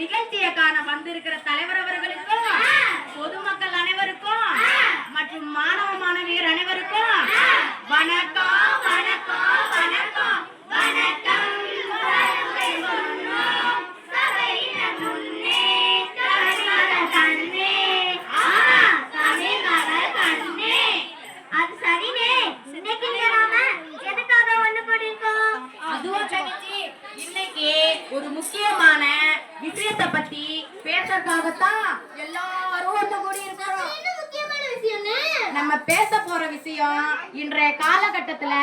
நிகழ்ச்சியை காண வந்திருக்கிற தலைவர் அவர்களுக்கும் பொதுமக்கள் அனைவருக்கும் மற்றும் மாணவ மாணவியர் அனைவருக்கும் வணக்கம் வணக்கம் வணக்கம் வணக்கம். ஒரு முக்கியமான விஷயத்தை பத்தி பேசுறதுக்காகத்தான் எல்லாரும் ஒன்று கூடி இருக்கிறோம். நம்ம பேச போற விஷயம் இன்றைய காலகட்டத்துல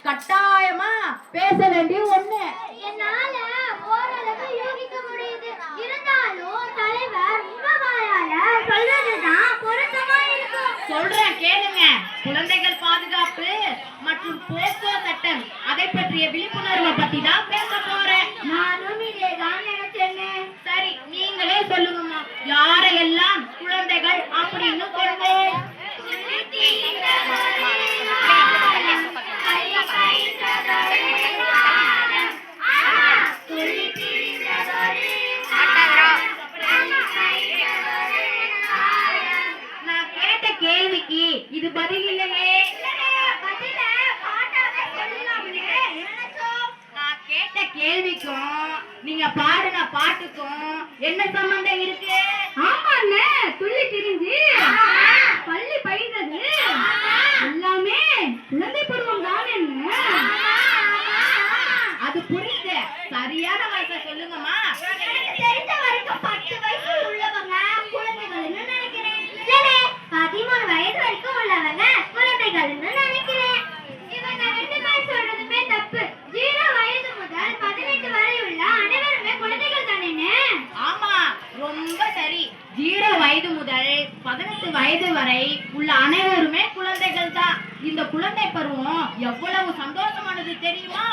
கட்டாயமா பேச வேண்டிய ஒண்ணு. என்னால ஓரளவு யோகிக்க முடியுது. இருந்தாலும் தலைவர் உங்களால சொல்றதுதான் பொருத்தமா இருக்கும். சொல்றேன் கேளுங்க. குழந்தைகள் பாதுகாப்பு மற்றும் போக்சோ சட்டம் அதை பற்றிய விழிப்புணர்வை பத்தி தான் பேச போறேன். நானும் இதேதான் நினைச்சேங்க. சரி, நீங்களே சொல்லுங்கம்மா, யாரையெல்லாம் குழந்தைகள் அப்படின்னு சொல்லுவோம்? நான் கேட்ட கேள்விக்கு இது பதில் இல்லையே. நான் கேட்ட கேள்விக்கும் நீங்க பாடுன பாட்டுக்கும் என்ன சம்பந்தம் இருக்கு? ஆமாண்ணே, துள்ளி திரிஞ்சு பள்ளி பயின்றது எல்லாமே குழந்தை பருவம் தானே. அது புரியுது. சரியான வயசை சொல்லுங்கம்மா. தெரிஞ்ச வரைக்கும் 10 வயசு உள்ளவங்க குழந்தைகள்னு நினைக்கிறேன். 13 வயது வரைக்கும் உள்ளவங்க குழந்தைகள்னு நினைக்கிறேன். இவங்க 2 பேர் சொல்றதுமே தப்பு. 0 வயது முதல் 18 வரை உள்ள அனைவருமே குழந்தைகள் தானே. ஆமா, ரொம்ப சரி. 0 வயது முதல் 18 வயது வரை உள்ள அனைவருமே குழந்தைகள் தான். இந்த குழந்தை பருவம் எவ்வளவு சந்தோஷமானது தெரியுமா?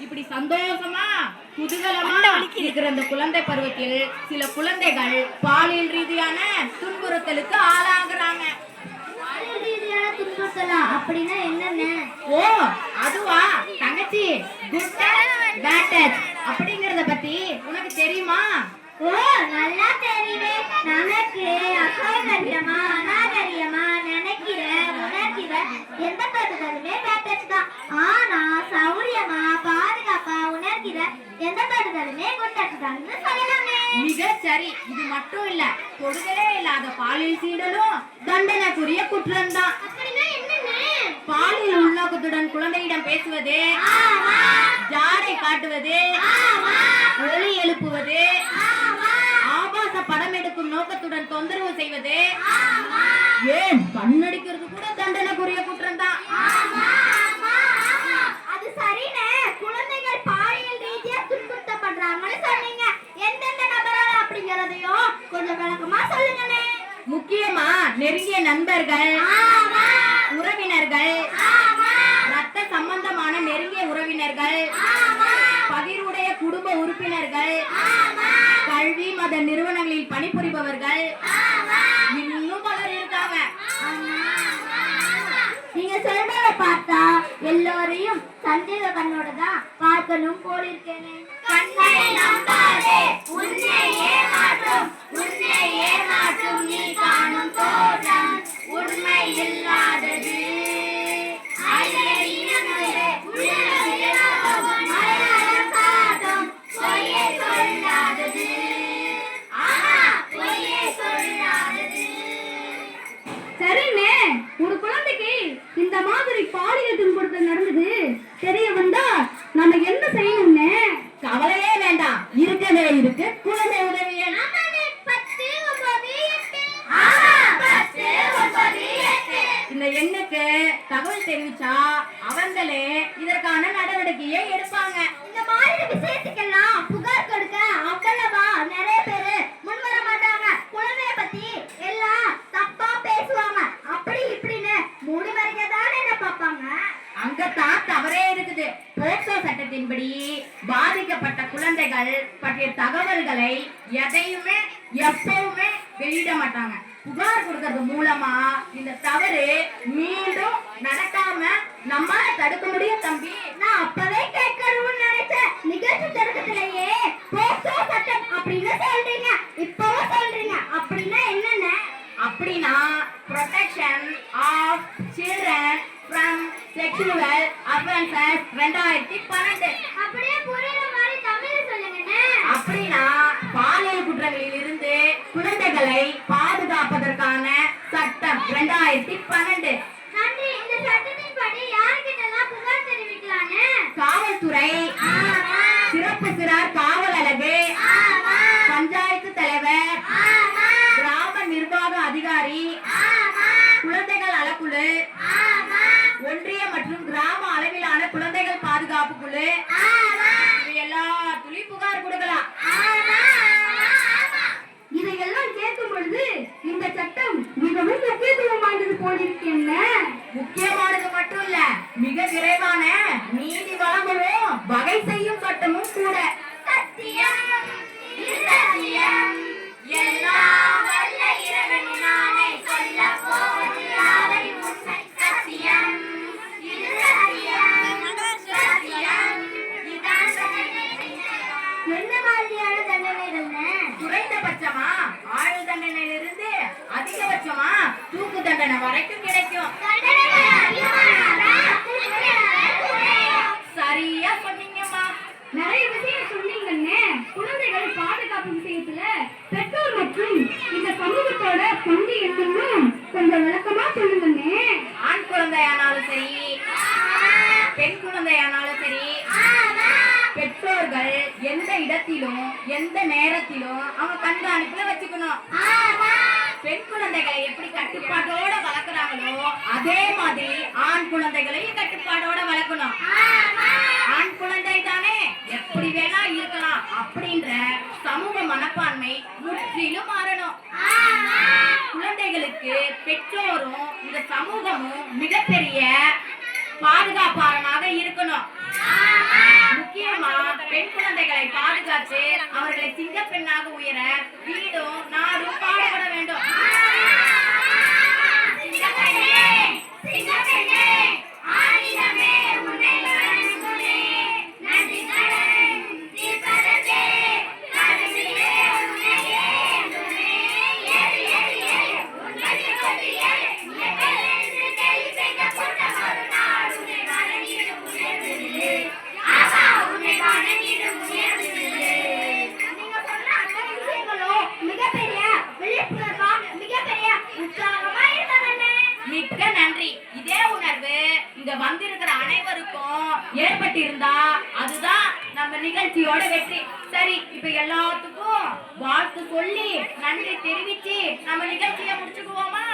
இப்படி சந்தோஷமா குதூகலமா இருக்கிற அந்த குழந்தை பருவத்தில் சில குழந்தைகள் பாலியல் ரீதியான துன்புறுத்தலுக்கு ஆளாகிறாங்க. அப்படின்னா என்னென்ன? ஓ, அதுவா தங்கச்சி, குட் டச் பேட் டச் அப்படிங்கறத பத்தி உனக்கு தெரியுமா? ஓ, நல்லா தெரியுமே. நமக்கு அசௌகரியமா அநாகரியமா நினைக்கிற உணர்கிற எந்த தொடுதலுமே பேட் டச் தான். ஆனா சௌரியமா பாதுகாப்பா உணர்கிற எந்த தொடுதலுமே குட் டச் தான் சொல்லலாமே. மிக சரி. இது மட்டும் இல்ல, தொடுதலே இல்லாத பாலியல் சீண்டலும் தண்டனைக்குரிய குற்றம் தான். அப்படின்னா என்னென்ன? பாலியல் உள்நோக்கத்துடன் குழந்தையிடம் பேசுவது, ஜாடை காட்டுவது, ஒலி எழுப்புவது, ஆபாச படம் எடுக்கும் நோக்கத்துடன் தொந்தரவு செய்வது, ஏன் கண்ணடிக்கிறது கூட தண்டனைக்குரிய குற்றம் தான். அது சரினே. குழந்தைகள் பாலியல் ரீதியா துன்புறுத்தப்படுறாங்கன்னு சொன்னீங்க. எந்தெந்த நபரால அப்படிங்கறதையும் கொஞ்சம் விளக்கமா சொல்லுங்கண்ணே. முக்கியமா நெருங்கிய நண்பர்கள், உறவினர்கள், ரத்த சம்பந்தமான நெருங்கிய உறவினர்கள், பகிர்வுடைய குடும்ப உறுப்பினர்கள், கல்வி மத நிறுவனங்களில் பணிபுரிபவர்கள், இன்னும் பலர் இருக்காங்க. நீங்க சொல்றத பார்த்தா எல்லோரையும் சந்தேக கண்ணோட தான் பார்க்கணும் போல இருக்கேனே. கண்ணை நம்பாதே, உன்னை ஏமாற்றும், உன்னை ஏமாற்றும் நீ காணும் தோற்றம் உண்மை இல்லாதது. சரிண்ணே, ஒரு குழந்தைக்கு இந்த மாதிரி பாலியல் துன்புறுத்தல் நடந்தது தெரிய வந்தா நம்ம என்ன செய்யணும்னு? கவலையே வேண்டாம், இருக்கவே இருக்கு குழந்தை உதவி எண். இந்த எண்ணுக்கு தகவல் தெரிவிச்சா அவங்களே இதற்கான நடவடிக்கையை எடுப்பாங்க. இந்த மாதிரி விஷயத்துக்கெல்லாம் புகார் கொடுக்க அவ்வளவா நிறைய பேரு முன் வர மாட்டாங்க. குழந்தைய பத்தி எல்லாம் தப்பா பேசுவாங்க. அப்படி இப்படின்னு மூடி வரைக்கதானே என்ன பார்ப்பாங்க. அங்கத்தான் தவறே இருக்குது. போக்சோ சட்டத்தின்படி பாதிக்கப்பட்ட பாதிக்கப்பட்ட குழந்தைகள் பற்றிய தகவல்களை எதையுமே எப்பவுமே வெளியிட மாட்டாங்க. புகார் கொடுக்கறது மூலமா இந்த தவறு மீண்டும் நடக்காம நம்மால தடுக்க முடியும் தம்பி. நான் அப்பவே கேட்கணும்னு நினைச்சேன். நிகழ்ச்சி தொடக்கத்திலேயே போக்சோ சட்டம் அப்படின்னு சொல்றீங்க, இப்பவும் சொல்றீங்க. அப்படின்னா என்னென்ன? அப்படின்னா protection of children from sexual offences 2012. அப்படியே புரியுற மாதிரி தமிழ்ல சொல்லுங்கண்ணே. அப்படின்னா பாலியல் குற்றங்களில் இருந்து குழந்தைகளை பாதுகாப்பதற்கான சட்டம் 2012. நன்றி. இந்த சட்டத்தின் படி யார்கிட்டலாம் புகார் தெரிவிக்கலான்னு? காவல்துறை, சிறப்பு சிறார் காவல் அலகு, பஞ்சாயத்து தலைவர், கிராம நிர்வாக அதிகாரி, குழந்தைகள் நலக்குழு, ஒன்றிய மற்றும் கிராம அளவிலான குழந்தைகள் பாதுகாப்பு குழு, இது எல்லாத்துலயும் புகார் கொடுக்கலாம். இதையெல்லாம் கேட்கும் பொழுது இந்த சட்டம் மிகவும் முக்கியத்துவம் வாய்ந்தது போலிருக்கேன். முக்கியமானது மட்டும் இல்ல, மிக விரைவான நீதி வழங்கவும் வகை செய்யும் சட்டமும் கூட. சத்தியம் சத்தியம் எல்லாம் வல்ல இறைவன் நானே சொல்ல போவது யாவை உண்மை. சத்தியம் இது சத்தியம் சத்தியம் இதான் என்ன மாதிரியான தண்டனைகள்னு? குறைந்தபட்சமா ஆயுள் தண்டனையிலிருந்து அதிகபட்சமா தூக்கு தண்டனை வரைக்கும் கிடைக்கும். சரியா சொன்னீங்கம்மா. நிறைய விஷயம் சொன்னீங்கன்னு. குழந்தைகள் பாதுகாப்பு விஷயத்துல பெற்றோர் மற்றும் இந்த சமூகத்தோட பங்கு என்னன்னு கொஞ்சம் விளக்கமா சொல்லுங்கன்னு. ஆண் குழந்தையானாலும் சரி, பெண் குழந்தையானாலும் சரி, பெற்றோர்கள் எந்த இடத்திலும் எந்த நேரத்திலும் அவங்க கண்காணிப்புல வச்சுக்கணும். பெண் குழந்தைகளை எப்படி கட்டுப்பாட்டோட வளர்க்குறாங்களோ அதே மாதிரி ஆண் குழந்தைகளையும் கட்டுப்பாடோட வளர்க்கணும். ஆண் குழந்தை தானே எப்படி வேணா இருக்கலாம் அப்படின்ற சமூக மனப்பான்மை முற்றிலும் மாறணும். குழந்தைகளுக்கு பெற்றோரும் இந்த சமூகமும் மிகப்பெரிய பாதுகாப்பாளனாக இருக்கணும். முக்கியமா பெண் குழந்தைகளை பாதுகாத்து அவர்களை சிங்க பெண்ணாக உயர வீடும் நாடும் பாடுபட வேண்டும். மிக்க நன்றி. இதே உணர்வு இங்க வந்திருக்கிற அனைவருக்கும் ஏற்பட்டிருந்தா அதுதான் நம்ம நிகழ்ச்சியோட வெற்றி. சரி, இப்ப எல்லாத்துக்கும் வாழ்த்து சொல்லி நன்றி தெரிவிச்சு நம்ம நிகழ்ச்சியை முடிச்சுக்குவோமா?